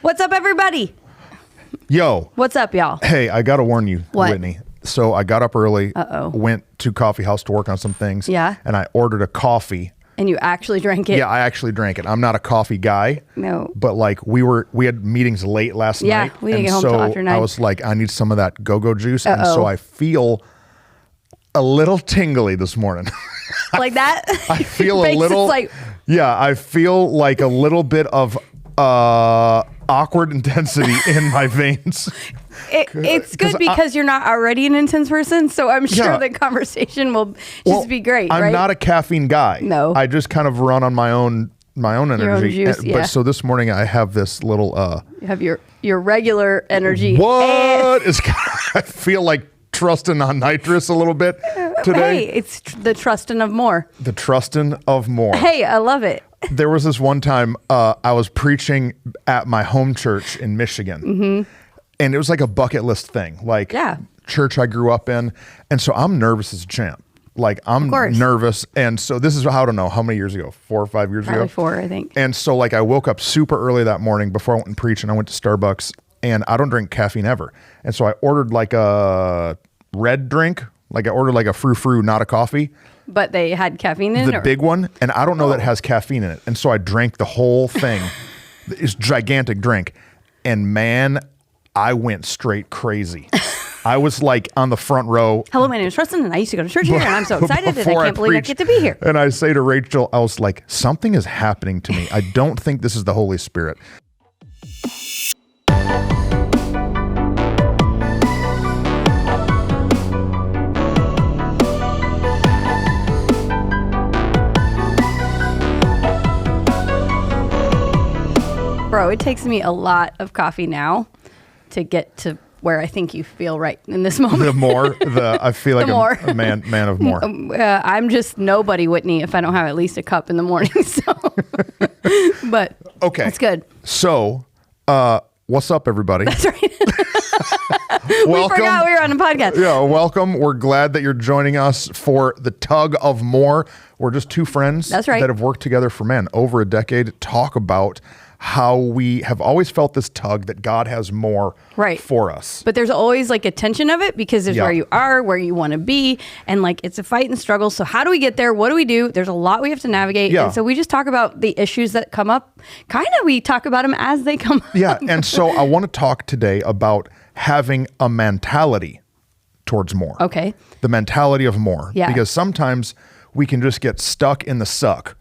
What's up, everybody? Yo. What's up, y'all? Hey, I got to warn you, What? Whitney. So I got up early, went to coffee house to work on some things. Yeah. And I ordered a coffee. And you actually drank it? Yeah, I actually drank it. I'm not a coffee guy. No. But like we had meetings late last night. Yeah, we didn't get home till after 9. I was like, I need some of that go-go juice. And so I feel a little tingly this morning. Like that? I feel a little, yeah, I feel like a little bit of awkward intensity in my veins. It's good because you're not already an intense person, so I'm sure the conversation will just be great. I'm not a caffeine guy. No, I just kind of run on my own energy. Your own juice, But so this morning I have this little. You have your regular energy. What is? I feel like Truston on nitrous a little bit today. Hey, it's the Truston of more. The Truston of more. Hey, I love it. There was this one time I was preaching at my home church in Michigan. Mm-hmm. And it was like a bucket list thing, like church I grew up in. And so I'm nervous as a champ. Like I'm nervous. And so this is, I don't know, how many years ago? 4 or 5 years ago? 4, I think. And so like I woke up super early that morning before I went and preached, and I went to Starbucks, and I don't drink caffeine ever. And so I ordered like a red drink. Like I ordered like a frou-frou, not a coffee. But they had caffeine in it? The big one. And I don't know that it has caffeine in it. And so I drank the whole thing. It's a gigantic drink. And man, I went straight crazy. I was like on the front row. Hello, my name is Truston, and I used to go to church here, and I'm so excited, and I can't believe I get to be here. And I say to Rachel, I was like, something is happening to me. I don't think this is the Holy Spirit. Bro, it takes me a lot of coffee now to get to where I think you feel right in this moment. I feel like a man of more. I'm just nobody, Whitney, if I don't have at least a cup in the morning. So, but okay, it's good. So, what's up, everybody? That's right. Welcome. We forgot we were on a podcast. Yeah, welcome. We're glad that you're joining us for the Tug of More. We're just two friends that have worked together for, over a decade to talk about how we have always felt this tug that God has more for us. But there's always like a tension of it because there's where you are, where you want to be, and like it's a fight and struggle. So how do we get there? What do we do? There's a lot we have to navigate. Yeah. And so we just talk about the issues that come up. We talk about them as they come up. Yeah. And so I want to talk today about having a mentality towards more. Okay. The mentality of more. Yeah. Because sometimes we can just get stuck in the suck.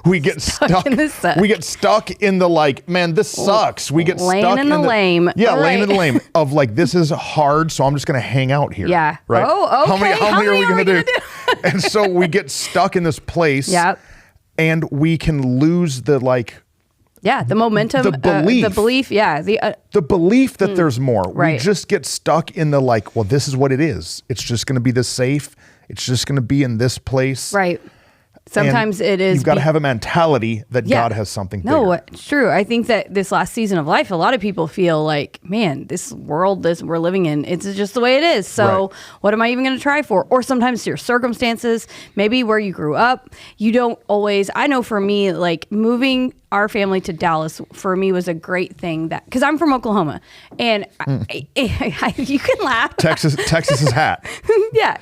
We get stuck in the suck. We get stuck in the like, man, this sucks. We get stuck in the lame. Yeah, laying in the lame of like, this is hard, so I'm just going to hang out here. Yeah. Right? Oh, okay. How many are we going to do? And so we get stuck in this place. Yeah. And we can lose the like. Yeah, the momentum, the belief. The belief, yeah. The belief that there's more. Right. We just get stuck in the like, well, this is what it is. It's just going to be this safe. It's just going to be in this place. Right. Sometimes it is. You've got to have a mentality that God has something bigger. No, it's true. I think that this last season of life, a lot of people feel like, man, this world we're living in, it's just the way it is. So what am I even going to try for? Or sometimes your circumstances, maybe where you grew up, you don't always. I know for me, like moving our family to Dallas for me was a great thing because I'm from Oklahoma, and you can laugh. Texas's hat. Yeah.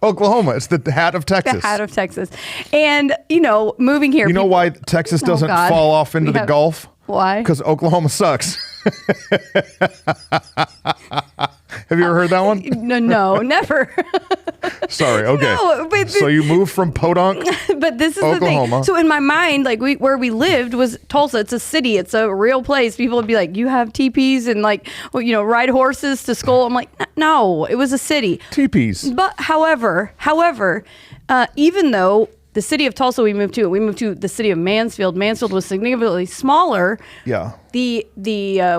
Oklahoma. It's the hat of Texas. The hat of Texas. And, moving here. You know why Texas doesn't fall off into the Gulf? Why? Because Oklahoma sucks. Have you ever heard that one? No, never. Sorry. Okay. No, so you moved from Podunk, but this is Oklahoma. The thing. So in my mind, like where we lived was Tulsa. It's a city. It's a real place. People would be like, "You have teepees and like, ride horses to school." I'm like, no, it was a city. Teepees. But however, even though the city of Tulsa we moved to the city of Mansfield. Mansfield was significantly smaller. Yeah. The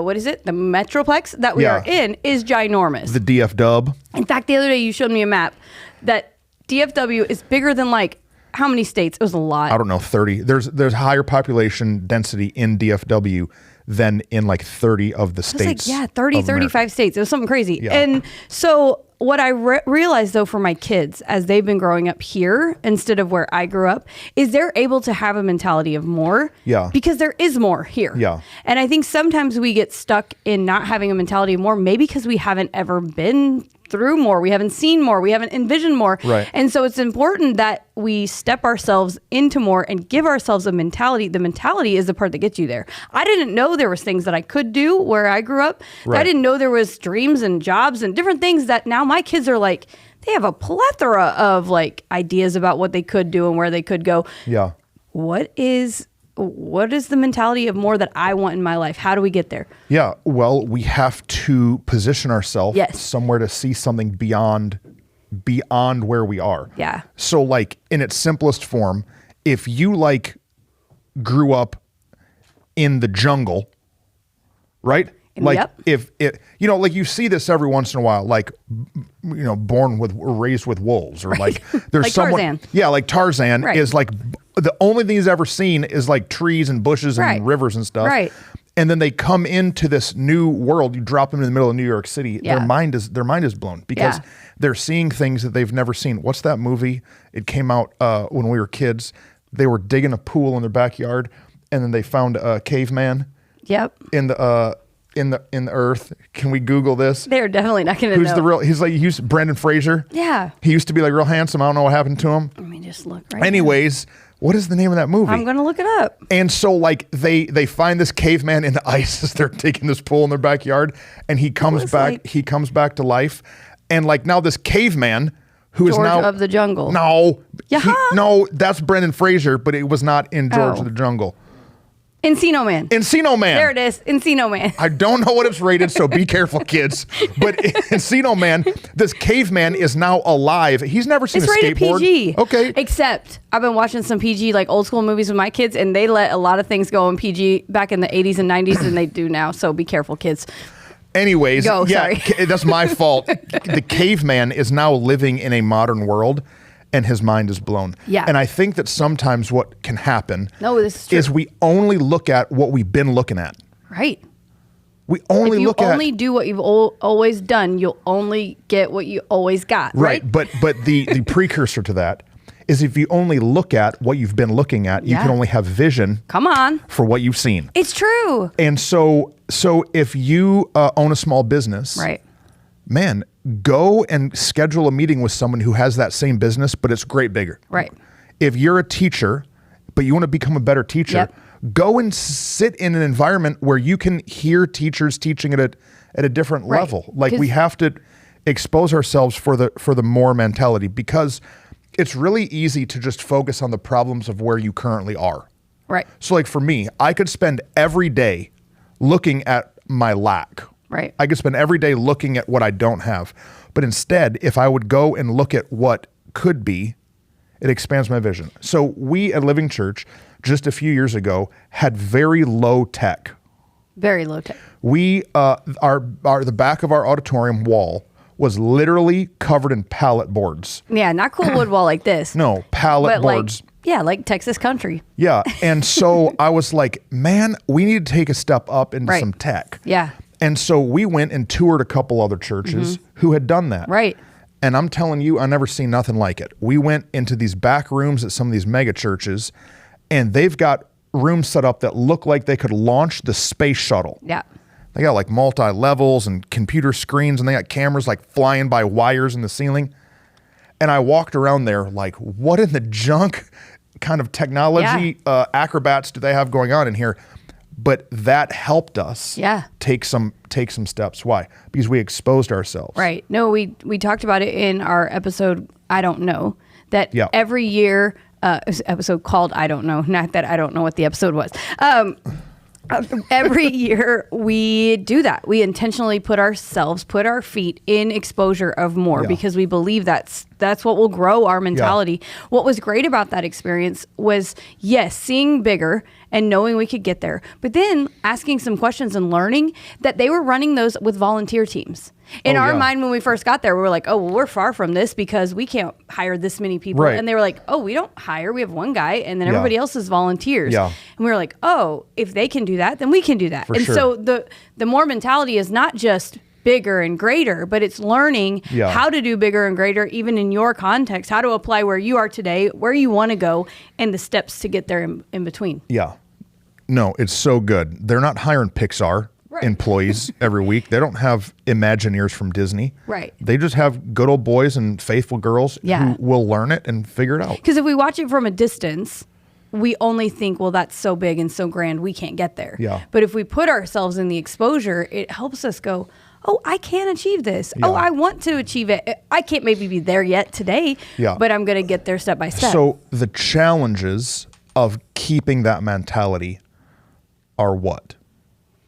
what is it? The Metroplex that we are in is ginormous. The DF Dub. In fact, the other day you showed me a map that DFW is bigger than like how many states? It was a lot. I don't know, 30. There's higher population density in DFW than in like 30 of the states. Like, 35 states. It was something crazy. Yeah. And so what I realized though for my kids as they've been growing up here instead of where I grew up is they're able to have a mentality of more. Yeah. Because there is more here. Yeah. And I think sometimes we get stuck in not having a mentality of more, maybe because we haven't ever been through more, we haven't seen more, we haven't envisioned more. Right. And so it's important that we step ourselves into more and give ourselves a mentality. The mentality is the part that gets you there. I didn't know there was things that I could do where I grew up. Right. I didn't know there was dreams and jobs and different things that now my kids are like, they have a plethora of like ideas about what they could do and where they could go. Yeah. What is the mentality of more that I want in my life? How do we get there? Yeah. Well, we have to position ourselves Yes. somewhere to see something beyond where we are. Yeah. So like in its simplest form, if you like grew up in the jungle, right? Like Yep. if it, like you see this every once in a while, like, raised with wolves or like there's Like someone, Tarzan. yeah, like Tarzan Right. is like the only thing he's ever seen is like trees and bushes and Right. rivers and stuff. Right. And then they come into this new world. You drop them in the middle of New York City. Yeah. Their mind is blown because Yeah. they're seeing things that they've never seen. What's that movie? It came out when we were kids. They were digging a pool in their backyard, and then they found a caveman Yep. in the earth. Can we Google this? They're definitely not going to know. Who's the real? He's Brendan Fraser. Yeah. He used to be like real handsome. I don't know what happened to him. Let me just look right Anyways, what is the name of that movie? I'm going to look it up. And so like they find this caveman in the ice as they're digging this pool in their backyard, and he comes back. He comes back to life, and like now this caveman who is George now of the Jungle. No, Yeah. no, that's Brendan Fraser, but it was not in George Oh. of the Jungle. Encino Man. Encino Man. There it is. Encino Man. I don't know what it's rated, so be careful, kids. But Encino Man, this caveman is now alive. He's never seen It's a rated skateboard. PG. Okay. Except I've been watching some PG like old school movies with my kids, and they let a lot of things go in PG back in the 80s and 90s than they do now. So be careful, kids. Anyways, Go, yeah, sorry. that's my fault. The caveman is now living in a modern world, and his mind is blown. Yeah. And I think that sometimes what can happen No, this is true. is we only look at what we've been looking at. Right. We only If you look only at do what you've always done, you'll only get what you always got. Right. But the precursor to that is if you only look at what you've been looking at, you Yeah. can only have vision Come on. for what you've seen. It's true. And so if you own a small business, Right. man, go and schedule a meeting with someone who has that same business, but it's great bigger. Right. If you're a teacher, but you want to become a better teacher, Yep. go and sit in an environment where you can hear teachers teaching at a different Right. level. Like 'Cause- we have to expose ourselves for the more mentality, because it's really easy to just focus on the problems of where you currently are. Right. So like for me, I could spend every day looking at my lack. Right. I could spend every day looking at what I don't have. But instead, if I would go and look at what could be, it expands my vision. So we at Living Church, just a few years ago, had very low tech. Very low tech. We, the back of our auditorium wall was literally covered in pallet boards. Yeah, not cool wood wall like this. No, pallet but boards. like Texas country. Yeah. And so I was like, man, we need to take a step up into Right. some tech. Yeah. And so we went and toured a couple other churches who had done that. Right. And I'm telling you, I never seen nothing like it. We went into these back rooms at some of these mega churches, and they've got rooms set up that look like they could launch the space shuttle. Yeah. They got like multi-levels and computer screens, and they got cameras like flying by wires in the ceiling. And I walked around there like, what in the junk kind of technology acrobats do they have going on in here? But that helped us take some steps. Why? Because we exposed ourselves. Right. No, we talked about it in our episode, I Don't Know, that every year, it was an episode called I Don't Know, not that I don't know what the episode was. Every year we do that. We intentionally put our feet in exposure of more because we believe that's what will grow our mentality. What was great about that experience was, yes, seeing bigger and knowing we could get there, but then asking some questions and learning that they were running those with volunteer teams. In our mind, when we first got there, we were like, oh, well, we're far from this because we can't hire this many people. Right. And they were like, oh, we don't hire. We have one guy, and then everybody else is volunteers. Yeah. And we were like, oh, if they can do that, then we can do that. For and sure. so the more mentality is not just bigger and greater, but it's learning how to do bigger and greater, even in your context, how to apply where you are today, where you want to go, and the steps to get there in between. Yeah. No, it's so good. They're not hiring Pixar employees every week. They don't have Imagineers from Disney. Right. They just have good old boys and faithful girls who will learn it and figure it out. Because if we watch it from a distance, we only think, well, that's so big and so grand, we can't get there. Yeah. But if we put ourselves in the exposure, it helps us go, oh, I can achieve this. Yeah. Oh, I want to achieve it. I can't maybe be there yet today, but I'm going to get there step by step. So the challenges of keeping that mentality are what?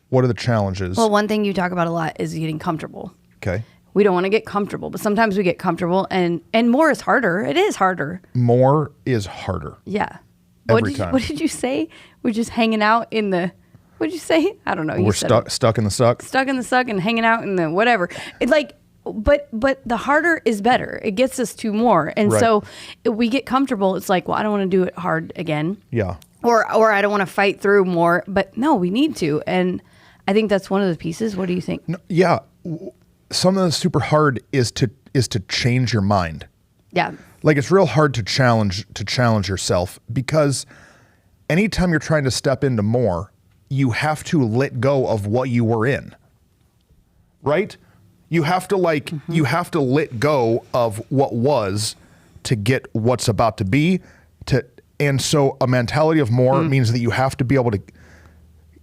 What are the challenges? Well, one thing you talk about a lot is getting comfortable. Okay. We don't want to get comfortable, but sometimes we get comfortable, and more is harder. It is harder. More is harder. Yeah. Every time. What did you say? We're just hanging out in the... What did you say? I don't know. We're stuck in the suck. Stuck in the suck and hanging out in the whatever. It but the harder is better. It gets us to more. And so if we get comfortable, it's like, well, I don't want to do it hard again. Yeah. Or I don't want to fight through more. But no, we need to. And I think that's one of the pieces. What do you think? No, yeah. Something that's super hard is to change your mind. Yeah. Like it's real hard to challenge yourself, because anytime you're trying to step into more, you have to let go of what you were in. Right? You have to you have to let go of what was to get what's about to be. And so a mentality of more means that you have to be able to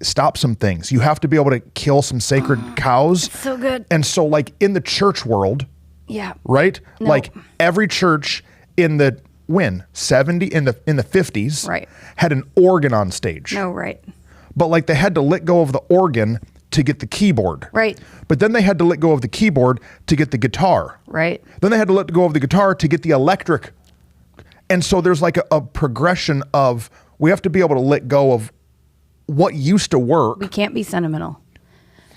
stop some things. You have to be able to kill some sacred cows. So good. And so like in the church world, right? No. Like every church in the 70 in the 50s had an organ on stage. No, right. But like they had to let go of the organ to get the keyboard. Right. But then they had to let go of the keyboard to get the guitar. Right. Then they had to let go of the guitar to get the electric. And so there's like a progression of, we have to be able to let go of what used to work. We can't be sentimental.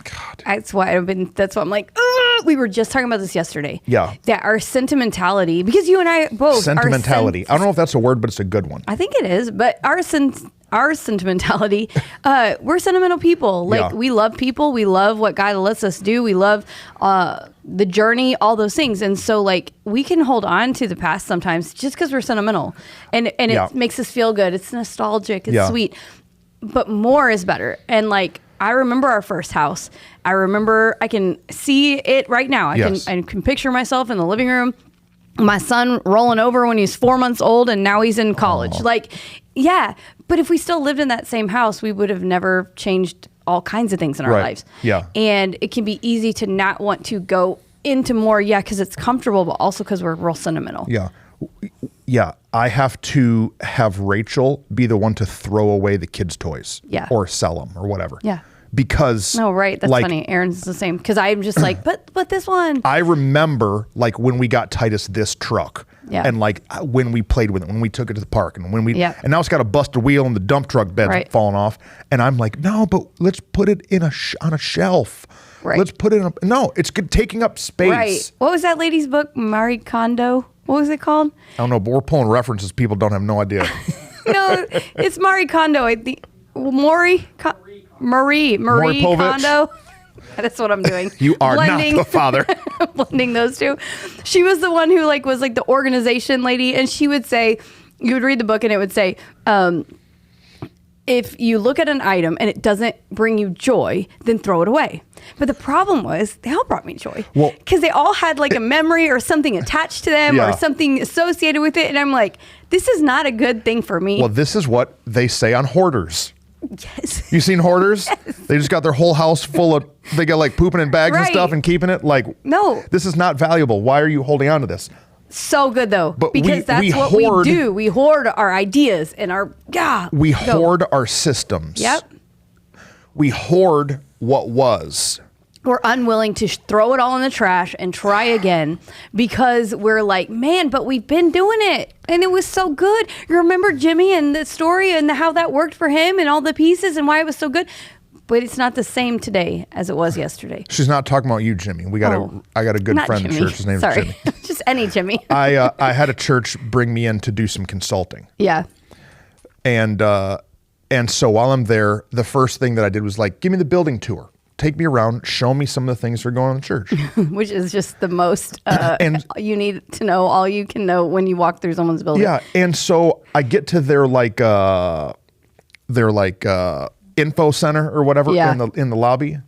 God. That's why I'm like, ugh! We were just talking about this yesterday. Yeah. That our sentimentality, because you and I both. Sentimentality. I don't know if that's a word, but it's a good one. I think it is, but our sentimentality, we're sentimental people. Like we love people. We love what God lets us do. We love the journey, all those things. And so like we can hold on to the past sometimes just because we're sentimental, and it makes us feel good. It's nostalgic. It's sweet, but more is better. And like, I remember our first house. I can see it right now. I can picture myself in the living room, my son rolling over when he's 4 months old and now he's in college. Aww. Like, yeah. But if we still lived in that same house, we would have never changed all kinds of things in our lives. Yeah. And it can be easy to not want to go into more, because it's comfortable, but also because we're real sentimental. Yeah. Yeah. I have to have Rachel be the one to throw away the kids' toys. Yeah. Or sell them or whatever. Yeah. Because no, right. That's funny. Aaron's the same, because I'm just like, but this one. I remember like when we got Titus this truck, and like when we played with it, when we took it to the park, and when we and now it's got a busted wheel and the dump truck bed's falling off, and I'm like, no, but let's put it in on a shelf. Right. Let's put it in no, it's good, taking up space. Right. What was that lady's book? Marie Kondo. What was it called? I don't know, but we're pulling references people don't have no idea. No, it's Marie Kondo. I think Marie Kondo. That's what I'm doing. You are not the father. Blending those two. She was the one who like was like the organization lady, and she would say, you would read the book and it would say, if you look at an item and it doesn't bring you joy, then throw it away. But the problem was they all brought me joy, because they all had like a memory or something attached to them or something associated with it. And I'm like, this is not a good thing for me. Well, this is what they say on Hoarders. Yes. You seen Hoarders? Yes. They just got their whole house full of, they got like pooping in bags and stuff and keeping it. Like, no, this is not valuable. Why are you holding on to this? So good though, but because that's what we do. We hoard our ideas and our we hoard our systems. Yep. We hoard what was. We're unwilling to throw it all in the trash and try again, because we're like, man, but we've been doing it and it was so good. You remember Jimmy and the story and how that worked for him and all the pieces and why it was so good. But it's not the same today as it was yesterday. She's not talking about you, Jimmy. I got a good friend in church. His name's Jimmy. Just any Jimmy. I had a church bring me in to do some consulting. Yeah. And so while I'm there, the first thing that I did was like, give me the building tour. take me around, show me some of the things that are going on in the church. Which is just the most, and you need to know all you can know when you walk through someone's building. Yeah. And so I get to their info center or whatever in the lobby.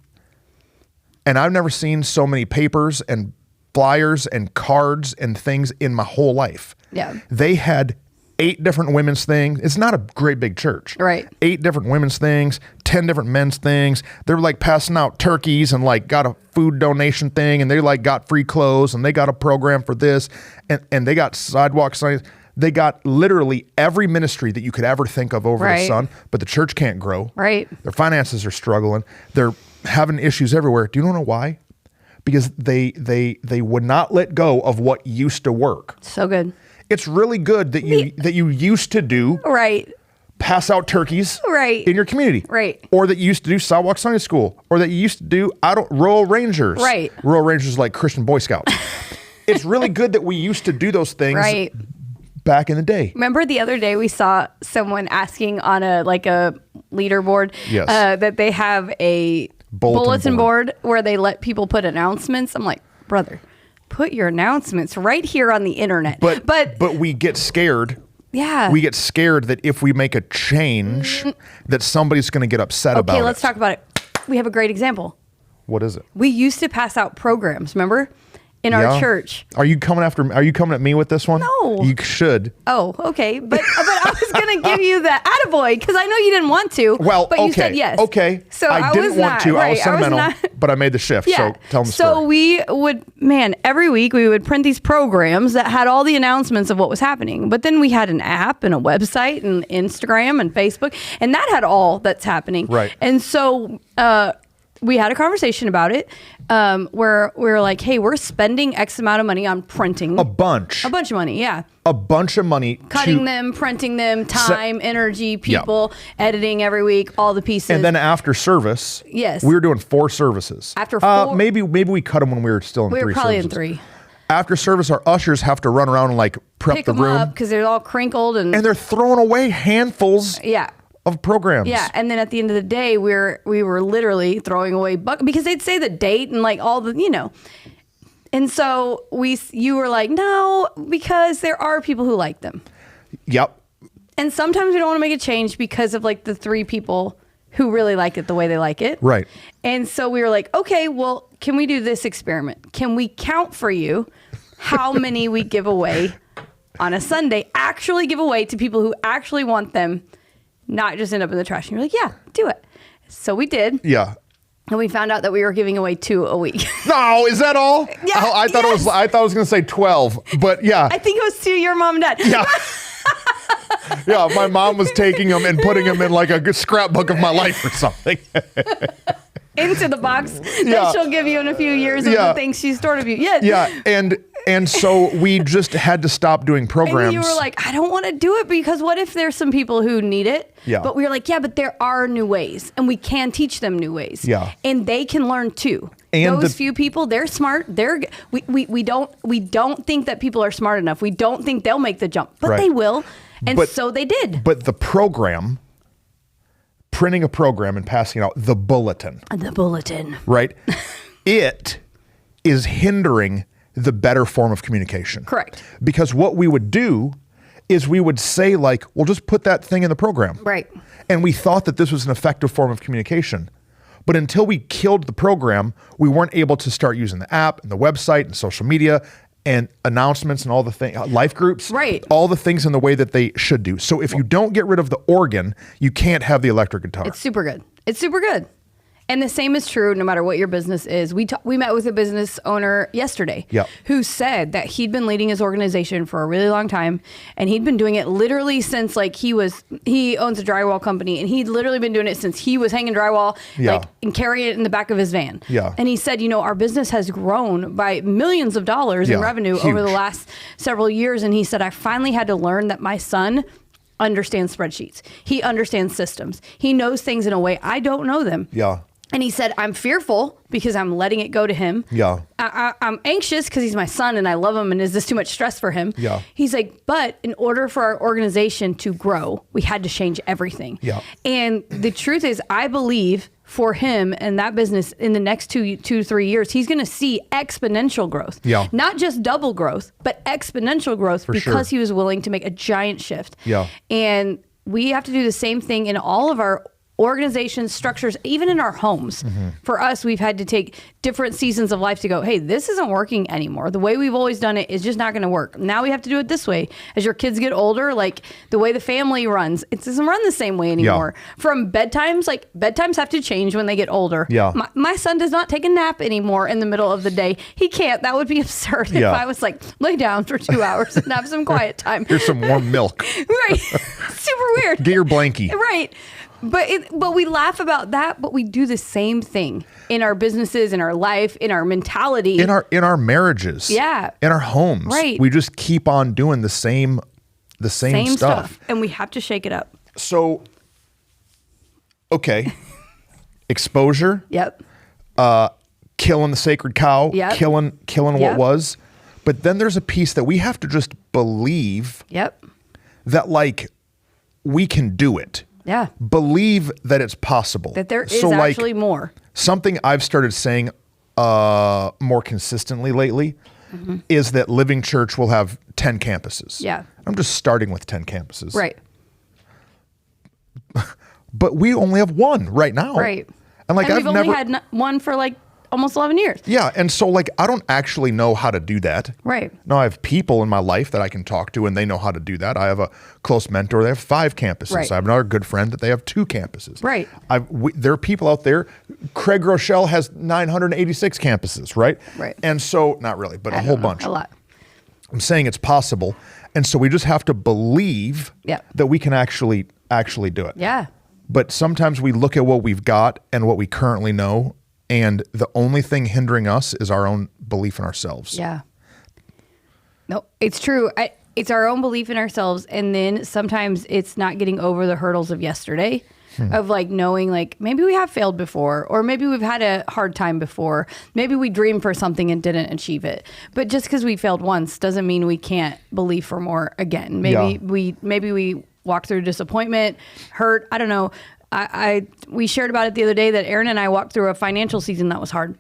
And I've never seen so many papers and flyers and cards and things in my whole life. Yeah. They had 8 different women's things. It's not a great big church. Right. 8 different women's things, 10 different men's things. They're like passing out turkeys and like got a food donation thing, and they like got free clothes, and they got a program for this, and they got sidewalk signs. They got literally every ministry that you could ever think of over the sun, but the church can't grow. Right. Their finances are struggling. They're having issues everywhere. Do you know why? Because they would not let go of what used to work. So good. It's really good that you used to do pass out turkeys in your community. Right. Or that you used to do sidewalk Sunday school. Or that you used to do Royal Rangers. Right. Royal Rangers like Christian Boy Scouts. It's really good that we used to do those things back in the day. Remember the other day we saw someone asking on a leaderboard that they have a bulletin board where they let people put announcements. I'm like, brother, put your announcements right here on the internet. But we get scared. Yeah. We get scared that if we make a change, that somebody's going to get upset about it. Okay, let's talk about it. We have a great example. What is it? We used to pass out programs, remember? In our church. Are you coming at me with this one? No. You should. Oh, okay. But I was going to give you the attaboy because I know you didn't want to. Well, but you said yes. Okay. So I didn't want to. I was sentimental, but I made the shift. Yeah. So tell them the story. So we would, every week we would print these programs that had all the announcements of what was happening. But then we had an app and a website and Instagram and Facebook, and that had all that's happening. Right. And so we had a conversation about it where we were like, hey, we're spending X amount of money on printing. A bunch of money, yeah. A bunch of money. Cutting them, printing them, time, energy, people, editing every week, all the pieces. And then after service, we were doing 4 services. After 4? Maybe we cut them when we were still in 3 services. We were probably in 3. After service, our ushers have to run around and like prep pick the room. up because they're all crinkled. And they're throwing away handfuls. Yeah. Of programs. Yeah, and then at the end of the day, we were literally throwing away because they'd say the date and like all the, And so you were like, no, because there are people who like them. Yep. And sometimes we don't want to make a change because of like the 3 people who really like it the way they like it. Right. And so we were like, okay, well, can we do this experiment? Can we count for you how many we give away on a Sunday, actually give away to people who actually want them, not just end up in the trash? And you're like, yeah, do it. So we did. Yeah. And we found out that we were giving away 2 a week. No, is that all? Yeah. I thought I was going to say 12, but yeah. I think it was 2, your mom and dad. Yeah. Yeah, my mom was taking them and putting them in like a good scrapbook of my life or something. Into the box that she'll give you in a few years of the things she stored of you. Yeah. Yeah. And so we just had to stop doing programs. And you were like, I don't want to do it because what if there's some people who need it? Yeah. But we were like, but there are new ways and we can teach them new ways. Yeah. And they can learn too. And those few people, they're smart. We don't think that people are smart enough. We don't think they'll make the jump, but they will. And so they did. But the program, printing a program and passing it out, the bulletin. Right? It is hindering the better form of communication. Correct. Because what we would do is we would say like, well, just put that thing in the program. Right. And we thought that this was an effective form of communication. But until we killed the program, we weren't able to start using the app and the website and social media and announcements and all the things, life groups, right? All the things in the way that they should do. So if you don't get rid of the organ, you can't have the electric guitar. It's super good. It's super good. And the same is true no matter what your business is. We met with a business owner yesterday who said that he'd been leading his organization for a really long time. And he'd been doing it literally since like he owns a drywall company. And he'd literally been doing it since he was hanging drywall and carrying it in the back of his van. Yeah. And he said, our business has grown by millions of dollars in revenue over the last several years. And he said, I finally had to learn that my son understands spreadsheets. He understands systems. He knows things in a way I don't know them. Yeah. And he said, I'm fearful because I'm letting it go to him. Yeah. I'm anxious because he's my son and I love him. And is this too much stress for him? Yeah. He's like, but in order for our organization to grow, we had to change everything. Yeah. And the truth is, I believe for him and that business in the next 2 to 3 years, he's going to see exponential growth. Yeah. Not just double growth, but exponential growth because he was willing to make a giant shift. Yeah. And we have to do the same thing in all of our organizations, structures, even in our homes. For us, we've had to take different seasons of life to go, hey, this isn't working anymore. The way we've always done it is just not going to work. Now we have to do it this way. As your kids get older, like the way the family runs, it doesn't run the same way anymore. From bedtimes, like bedtimes have to change when they get older. My son does not take a nap anymore in the middle of the day. He can't. That would be absurd if I was like, lay down for 2 hours and have some quiet time. Here's some warm milk. Right. Super weird. Get your blankie. Right. But we laugh about that, but we do the same thing in our businesses, in our life, in our mentality, in our marriages, in our homes. Right. We just keep on doing the same stuff, and we have to shake it up. So, okay, exposure. Yep. Killing the sacred cow. Yep. Killing what was, but then there's a piece that we have to just believe. Yep. That like we can do it. Yeah. Believe that it's possible. That there is actually more. Something I've started saying more consistently lately is that Living Church will have 10 campuses. Yeah. I'm just starting with 10 campuses. Right. But we only have one right now. Right. And like we've only had one for like almost 11 years. Yeah. And so like, I don't actually know how to do that. Right. Now I have people in my life that I can talk to and they know how to do that. I have a close mentor. They have 5 campuses. Right. I have another good friend that they have 2 campuses. Right. There are people out there. Craig Rochelle has 986 campuses. Right. Right. And so not really, but a whole bunch. A lot. I'm saying it's possible. And so we just have to believe that we can actually do it. Yeah. But sometimes we look at what we've got and what we currently know, and the only thing hindering us is our own belief in ourselves. Yeah. No, it's true. It's our own belief in ourselves. And then sometimes it's not getting over the hurdles of yesterday of like knowing like maybe we have failed before, or maybe we've had a hard time before. Maybe we dreamed for something and didn't achieve it. But just because we failed once doesn't mean we can't believe for more again. Maybe we walk through disappointment, hurt. I don't know. We shared about it the other day that Aaron and I walked through a financial season that was hard.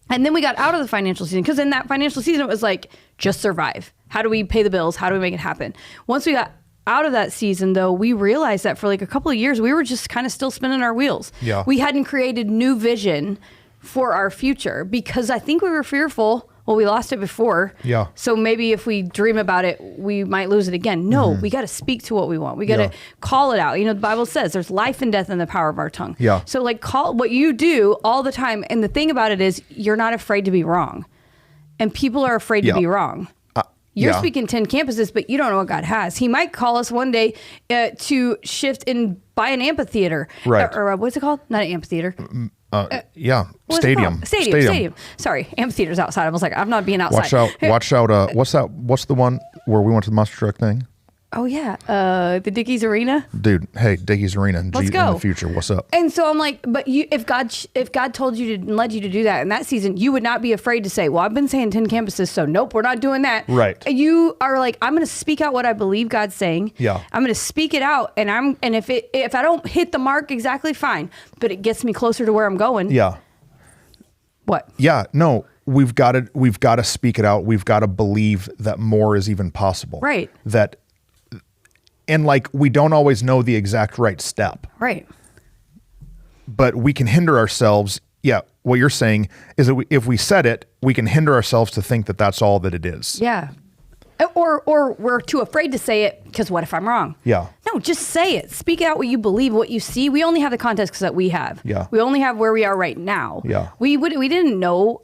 And then we got out of the financial season because in that financial season, it was like, just survive. How do we pay the bills? How do we make it happen? Once we got out of that season, though, we realized that for like a couple of years, we were just kind of still spinning our wheels. Yeah. We hadn't created new vision for our future because I think we were fearful. Well, we lost it before. Yeah. So maybe if we dream about it, we might lose it again. No, we got to speak to what we want. We got to call it out. You know, the Bible says there's life and death in the power of our tongue. Yeah. So like call what you do all the time. And the thing about it is you're not afraid to be wrong. And people are afraid to be wrong. You're speaking 10 campuses, but you don't know what God has. He might call us one day to shift and buy an amphitheater. Right. Or what's it called? Not an amphitheater. Stadium. Stadium. Sorry, amphitheater's outside. I was like, I'm not being outside. Watch out. What's that? What's the one where we went to the monster truck thing? Oh yeah, the Dickies Arena. Dude, hey, Dickies Arena. Let's go. In the future, what's up? And so I'm like, but if God told you to and led you to do that in that season, you would not be afraid to say, well, I've been saying 10 campuses, so nope, we're not doing that. Right. You are like, I'm going to speak out what I believe God's saying. Yeah. I'm going to speak it out, and if I don't hit the mark exactly, fine, but it gets me closer to where I'm going. Yeah. What? Yeah. No. We've got to speak it out. We've got to believe that more is even possible. Right. And like, we don't always know the exact right step. Right. But we can hinder ourselves. Yeah. What you're saying is that if we said it, we can hinder ourselves to think that that's all that it is. Yeah. Or we're too afraid to say it because what if I'm wrong? Yeah. No, just say it. Speak out what you believe, what you see. We only have the context that we have. Yeah. We only have where we are right now. Yeah. We didn't know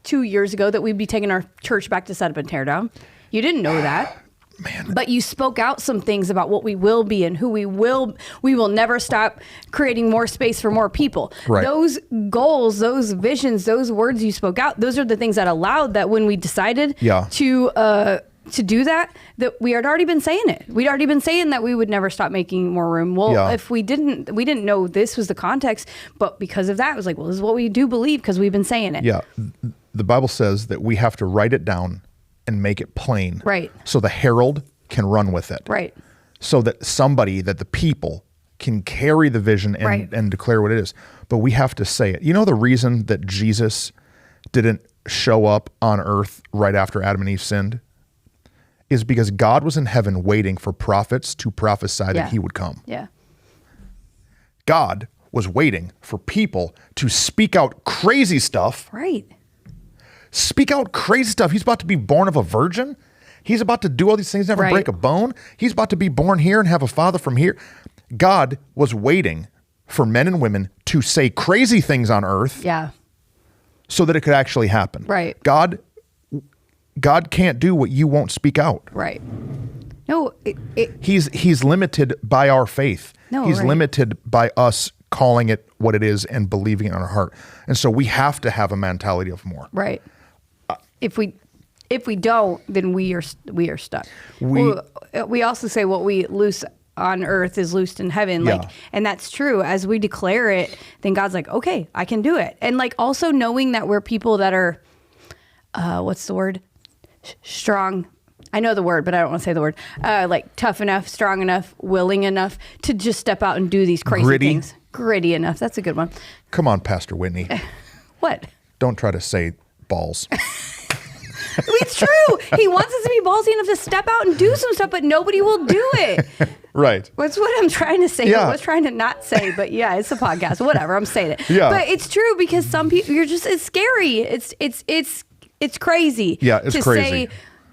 2 years ago that we'd be taking our church back to set up and tear down. You didn't know that. Man. But you spoke out some things about what we will be and who we will never stop creating more space for more people. Right. Those goals, those visions, those words you spoke out, those are the things that allowed that when we decided to do that we had already been saying it. We'd already been saying that we would never stop making more room. Well, if we didn't know this was the context, but because of that, it was like, well, this is what we do believe because we've been saying it. Yeah. The Bible says that we have to write it down and make it plain. Right. So the herald can run with it. Right. So that the people can carry the vision and declare what it is. but we have to say it. You know the reason that Jesus didn't show up on earth right after Adam and Eve sinned is because God was in heaven waiting for prophets to prophesy that he would come. Yeah. God was waiting for people to speak out crazy stuff. Right. Speak out crazy stuff. He's about to be born of a virgin. He's about to do all these things, never break a bone. He's about to be born here and have a father from here. God was waiting for men and women to say crazy things on earth. Yeah. So that it could actually happen. Right. God can't do what you won't speak out. Right. No, he's limited by our faith. No, he's limited by us calling it what it is and believing it in our heart. And so we have to have a mentality of more. Right. If we don't, then we are stuck. We also say what we loose on earth is loosed in heaven. Like, and that's true. As we declare it, then God's like, okay, I can do it. And like also knowing that we're people that are, what's the word? Strong. I know the word, but I don't want to say the word. Like tough enough, strong enough, willing enough to just step out and do these crazy things. Gritty enough. That's a good one. Come on, Pastor Whitney. What? Don't try to say balls. It's true. He wants us to be ballsy enough to step out and do some stuff, but nobody will do it. Right. That's what I'm trying to say. I was trying to not say, but yeah, it's a podcast. Whatever. I'm saying it. Yeah. But it's true because some people, it's scary. It's crazy. Yeah, it's crazy. Say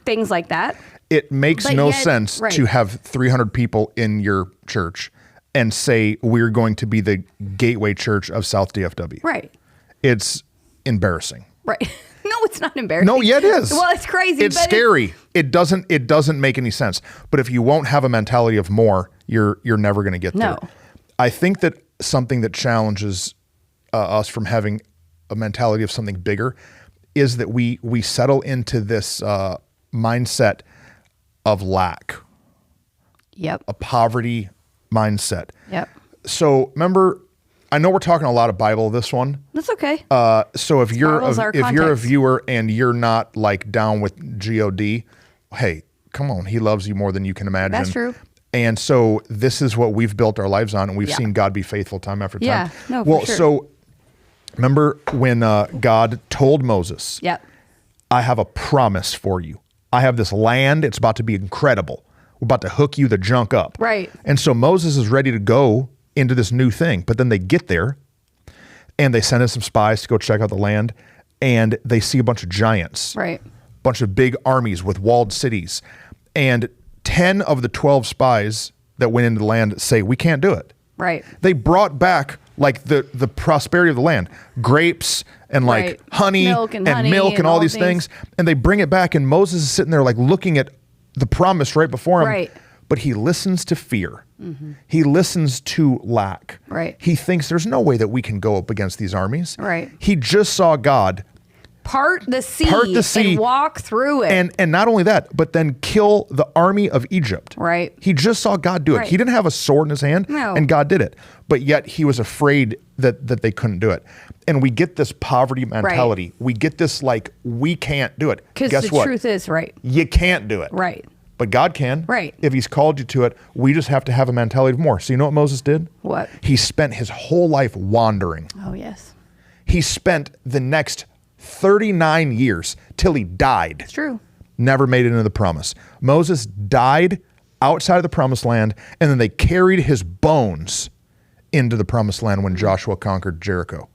things like that. It makes no sense to have 300 people in your church and say we're going to be the gateway church of South DFW. Right. It's embarrassing. Right. No, it's not embarrassing. No, yeah, it is. Well, it's crazy. It's scary. It doesn't make any sense. But if you won't have a mentality of more, you're never going to get there. I think that something that challenges us from having a mentality of something bigger is that we settle into this mindset of lack. Yep. A poverty mindset. Yep. So remember, I know we're talking a lot of Bible this one. That's okay. So if you're a viewer and you're not like down with God, hey, come on, he loves you more than you can imagine. That's true. And so this is what we've built our lives on, and we've seen God be faithful time after time. Yeah, no, for sure. So remember when God told Moses, I have a promise for you. I have this land. It's about to be incredible. We're about to hook you the junk up. Right. And so Moses is ready to go into this new thing. But then they get there and they send in some spies to go check out the land, and they see a bunch of giants. Right. Bunch of big armies with walled cities. And 10 of the 12 spies that went into the land say, we can't do it. Right. They brought back like the prosperity of the land, grapes and like honey and milk and all these things. And they bring it back, and Moses is sitting there like looking at the promise right before him. Right. But he listens to fear. Mm-hmm. He listens to lack. Right. He thinks there's no way that we can go up against these armies. Right. He just saw God part the sea and walk through it. And not only that, but then kill the army of Egypt. Right. He just saw God do it. He didn't have a sword in his hand, and God did it. But yet he was afraid that they couldn't do it. And we get this poverty mentality. We get this like, we can't do it. Because the truth is, you can't do it. Right. But God can. Right. If he's called you to it, we just have to have a mentality of more. So you know what Moses did? What? He spent his whole life wandering. Oh, yes. He spent the next 39 years till he died. It's true. Never made it into the promise. Moses died outside of the promised land, and then they carried his bones into the promised land when Joshua conquered Jericho.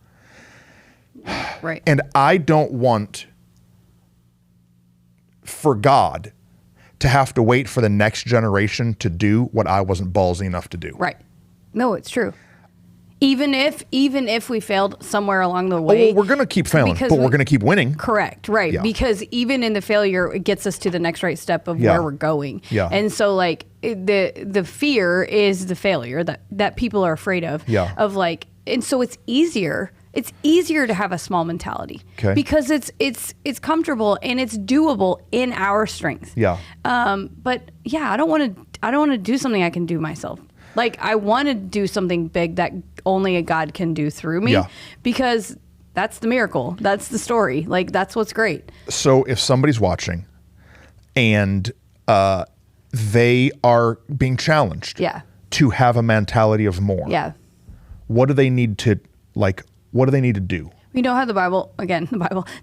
Right. And I don't want for God to have to wait for the next generation to do what I wasn't ballsy enough to do. Right. No, it's true. Even if we failed somewhere along the way. Oh, we're going to keep failing, but we're going to keep winning. Correct. Right. Yeah. Because even in the failure, it gets us to the next right step of where we're going. Yeah. And so like the fear is the failure that people are afraid of. Yeah. Of like, and so it's easier. It's easier to have a small mentality because it's comfortable and it's doable in our strength. Yeah. But yeah, I don't want to do something I can do myself. Like I want to do something big that only a God can do through me because that's the miracle. That's the story. Like that's what's great. So if somebody's watching and they are being challenged to have a mentality of more. Yeah. What do they need to Like, what do they need to do? You know how the Bible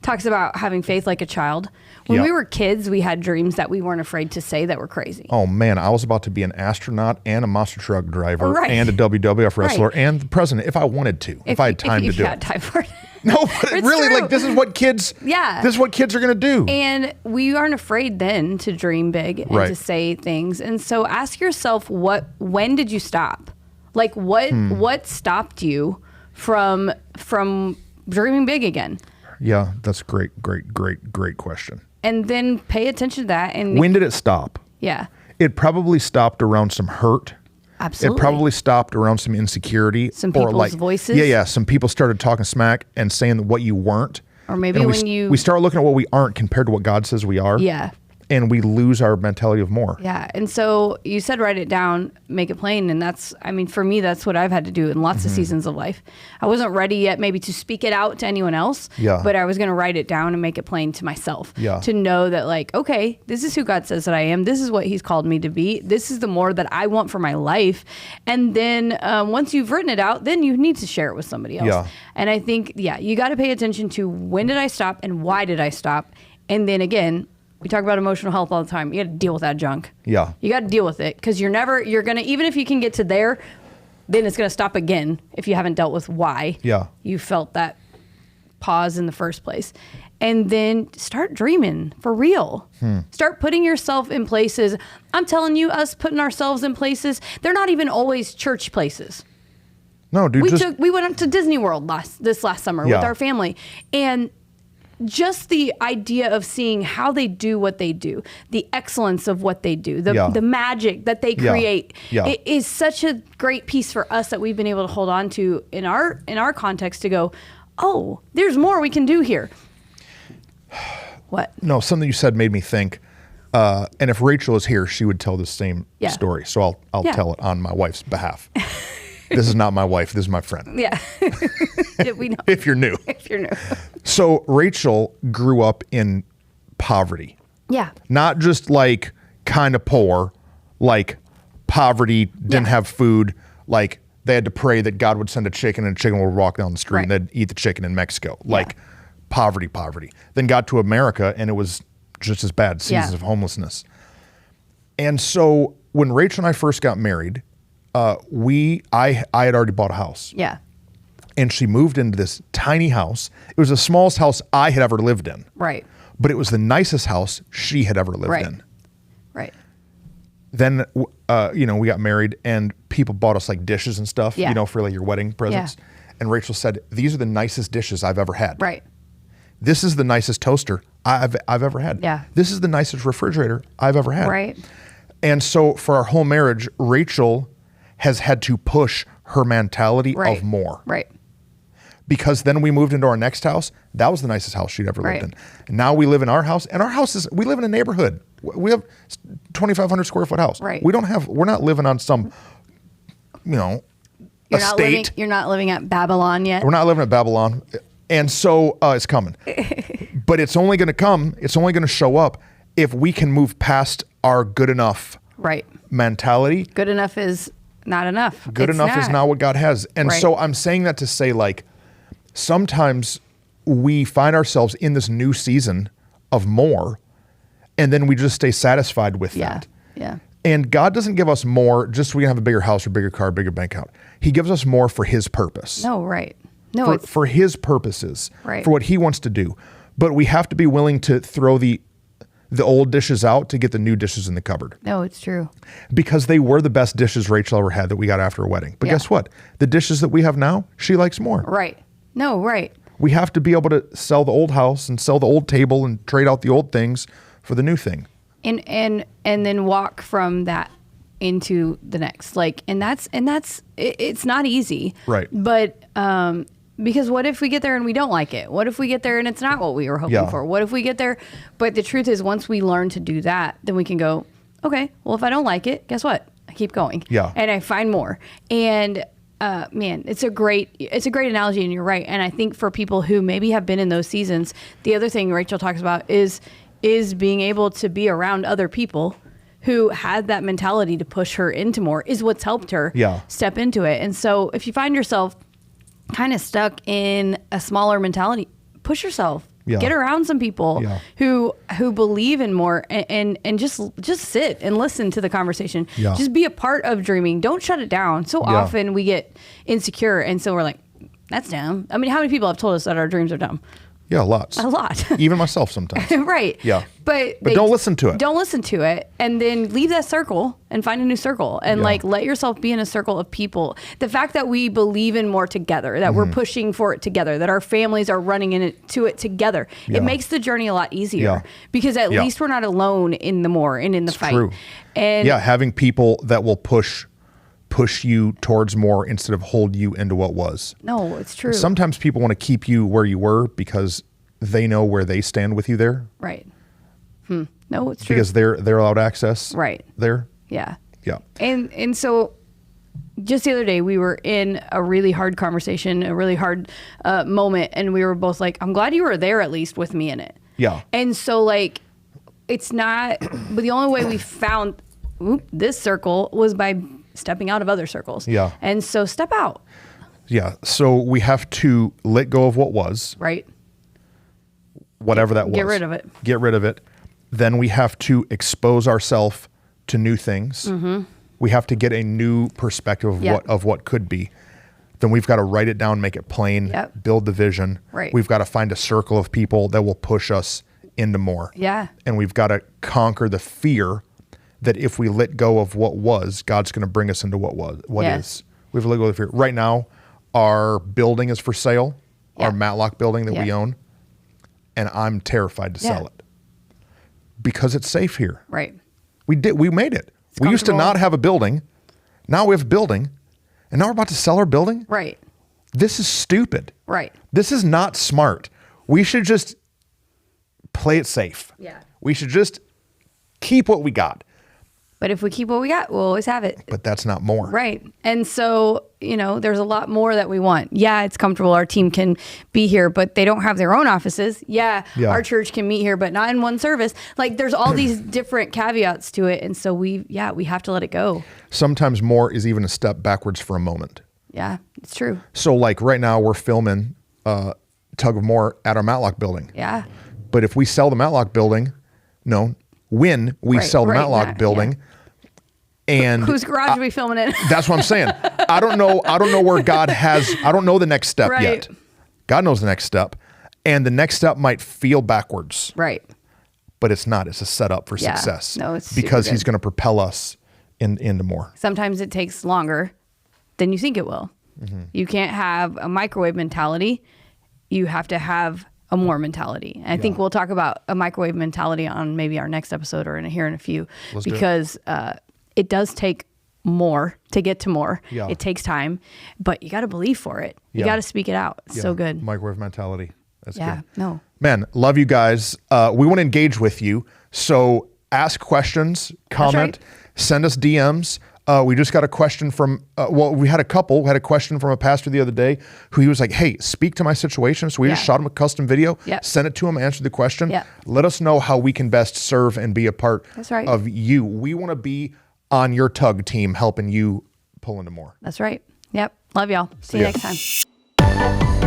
talks about having faith like a child. When we were kids, we had dreams that we weren't afraid to say that were crazy. Oh man, I was about to be an astronaut and a monster truck driver and a WWF wrestler and the president if I wanted to, if I had time to do it. Time for it. No, but really, like, this is what kids. Yeah. This is what kids are going to do. And we aren't afraid then to dream big and to say things. And so ask yourself, when did you stop? Like, what stopped you from dreaming big again? Yeah, that's great question. And then pay attention to that. And when did it stop? Yeah. It probably stopped around some hurt. Absolutely. It probably stopped around some insecurity. Some people's voices. Yeah. Some people started talking smack and saying what you weren't. Or maybe we start looking at what we aren't compared to what God says we are. Yeah. And we lose our mentality of more. Yeah. And so you said write it down, make it plain. And for me, that's what I've had to do in lots of seasons of life. I wasn't ready yet maybe to speak it out to anyone else. Yeah. But I was going to write it down and make it plain to myself. Yeah. To know that, like, okay, this is who God says that I am. This is what he's called me to be. This is the more that I want for my life. And then once you've written it out, then you need to share it with somebody else. Yeah. And I think, you got to pay attention to when did I stop and why did I stop? And then again, we talk about emotional health all the time. You got to deal with that junk. Yeah. You got to deal with it because you're going to, even if you can get to there, then it's going to stop again if you haven't dealt with why you felt that pause in the first place. And then start dreaming for real. Start putting yourself in places. I'm telling you, us putting ourselves in places, they're not even always church places. No, dude. We went up to Disney World this last summer with our family. And just the idea of seeing how they do what they do, the excellence of what they do, the magic that they create, it is such a great piece for us that we've been able to hold on to in our context to go, oh, there's more we can do here. What? No, something you said made me think. And if Rachel is here, she would tell the same story. So I'll tell it on my wife's behalf. This is not my wife. This is my friend. Yeah. We know. If you're new. So Rachel grew up in poverty. Yeah. Not just like kind of poor, like poverty, didn't have food. Like they had to pray that God would send a chicken and a chicken would walk down the street and they'd eat the chicken in Mexico. Like poverty. Then got to America and it was just as bad, seasons of homelessness. And so when Rachel and I first got married, I had already bought a house. Yeah. And she moved into this tiny house. It was the smallest house I had ever lived in. Right. But it was the nicest house she had ever lived in. Right. Then, we got married and people bought us like dishes and stuff, for like your wedding presents. Yeah. And Rachel said, these are the nicest dishes I've ever had. Right. This is the nicest toaster I've ever had. Yeah. This is the nicest refrigerator I've ever had. Right. And so for our whole marriage, Rachel has had to push her mentality of more. Right. Because then we moved into our next house. That was the nicest house she'd ever lived in. And now we live in our house, and we live in a neighborhood. We have 2,500 square foot house. Right. We're not living on some, estate. You're not living at Babylon yet. We're not living at Babylon. And so it's coming. But it's only going to come, it's only going to show up if we can move past our good enough mentality. Good enough is not enough. Good enough is not what God has. And so I'm saying that to say, like, sometimes we find ourselves in this new season of more, and then we just stay satisfied with that. Yeah. And God doesn't give us more just so we can have a bigger house or bigger car, bigger bank account. He gives us more for his purpose. No, right. No, for his purposes, right. For what he wants to do. But we have to be willing to throw the old dishes out to get the new dishes in the cupboard. No, it's true. Because they were the best dishes Rachel ever had that we got after a wedding. But guess what? The dishes that we have now, she likes more. Right. No, right. We have to be able to sell the old house and sell the old table and trade out the old things for the new thing. And then walk from that into the next. Like, and that's it's not easy. Right. But because what if we get there and we don't like it? What if we get there and it's not what we were hoping for? What if we get there? But the truth is, once we learn to do that, then we can go, okay, well, if I don't like it, guess what? I keep going. Yeah. And I find more. And man, it's a great analogy, and you're right. And I think for people who maybe have been in those seasons, the other thing Rachel talks about is being able to be around other people who had that mentality to push her into more is what's helped her step into it. And so if you find yourself kind of stuck in a smaller mentality, push yourself. Yeah. Get around some people who believe in more, and just sit and listen to the conversation. Yeah. Just be a part of dreaming. Don't shut it down. So often we get insecure, and so we're like, that's dumb. I mean, how many people have told us that our dreams are dumb? Yeah, lots. A lot. Even myself sometimes. Right. Yeah. But don't listen to it. Don't listen to it. And then leave that circle and find a new circle. And like, let yourself be in a circle of people. The fact that we believe in more together, that we're pushing for it together, that our families are running into it together, it makes the journey a lot easier because at least we're not alone in the more and in the fight. True. And having people that will push you towards more instead of hold you into what was. No, it's true. Sometimes people want to keep you where you were because they know where they stand with you there. Right. No, it's true. Because they're allowed access. Right. There. Yeah. Yeah. And so just the other day we were in a really hard conversation, a really hard moment, and we were both like, I'm glad you were there at least with me in it. Yeah. And so like, it's not, but the only way we found this circle was by stepping out of other circles. Yeah. And so step out. Yeah. So we have to let go of what was. Right. Whatever that was. Get rid of it. Get rid of it. Then we have to expose ourselves to new things. Mm-hmm. We have to get a new perspective of what could be. Then we've got to write it down, make it plain, build the vision. Right. We've got to find a circle of people that will push us into more. Yeah. And we've got to conquer the fear that if we let go of what was, God's going to bring us into what is. We have to let go of the fear. Right now, our building is for sale, our Matlock building that we own, and I'm terrified to sell it because it's safe here. Right. We made it. We used to not have a building. Now we have a building, and now we're about to sell our building. Right. This is stupid. Right. This is not smart. We should just play it safe. Yeah. We should just keep what we got. But if we keep what we got, we'll always have it. But that's not more. Right. And so, there's a lot more that we want. Yeah, it's comfortable. Our team can be here, but they don't have their own offices. Yeah. Our church can meet here, but not in one service. Like there's all these different caveats to it. And so we have to let it go. Sometimes more is even a step backwards for a moment. Yeah, it's true. So like right now we're filming Tug of War at our Matlock building. Yeah. But if we sell the Matlock building, when we sell the Matlock building, and whose garage are we filming in? That's what I'm saying. I don't know where God has. I don't know the next step yet. God knows the next step, and the next step might feel backwards. Right. But it's not. It's a setup for success. No, it's because He's going to propel us into more. Sometimes it takes longer than you think it will. Mm-hmm. You can't have a microwave mentality. You have to have a more mentality. And I think we'll talk about a microwave mentality on maybe our next episode or here in a few, because it does take more to get to more. Yeah. It takes time, but you got to believe for it. You got to speak it out. It's so good. Microwave mentality. That's good. No. Man, love you guys. We want to engage with you. So ask questions, comment, send us DMs. We just got a question from, we had a couple. We had a question from a pastor the other day who he was like, hey, speak to my situation. So we just shot him a custom video, sent it to him, answered the question. Let us know how we can best serve and be a part of you. We want to be on your tug team, helping you pull into more. That's right. Yep. Love y'all. See you next time.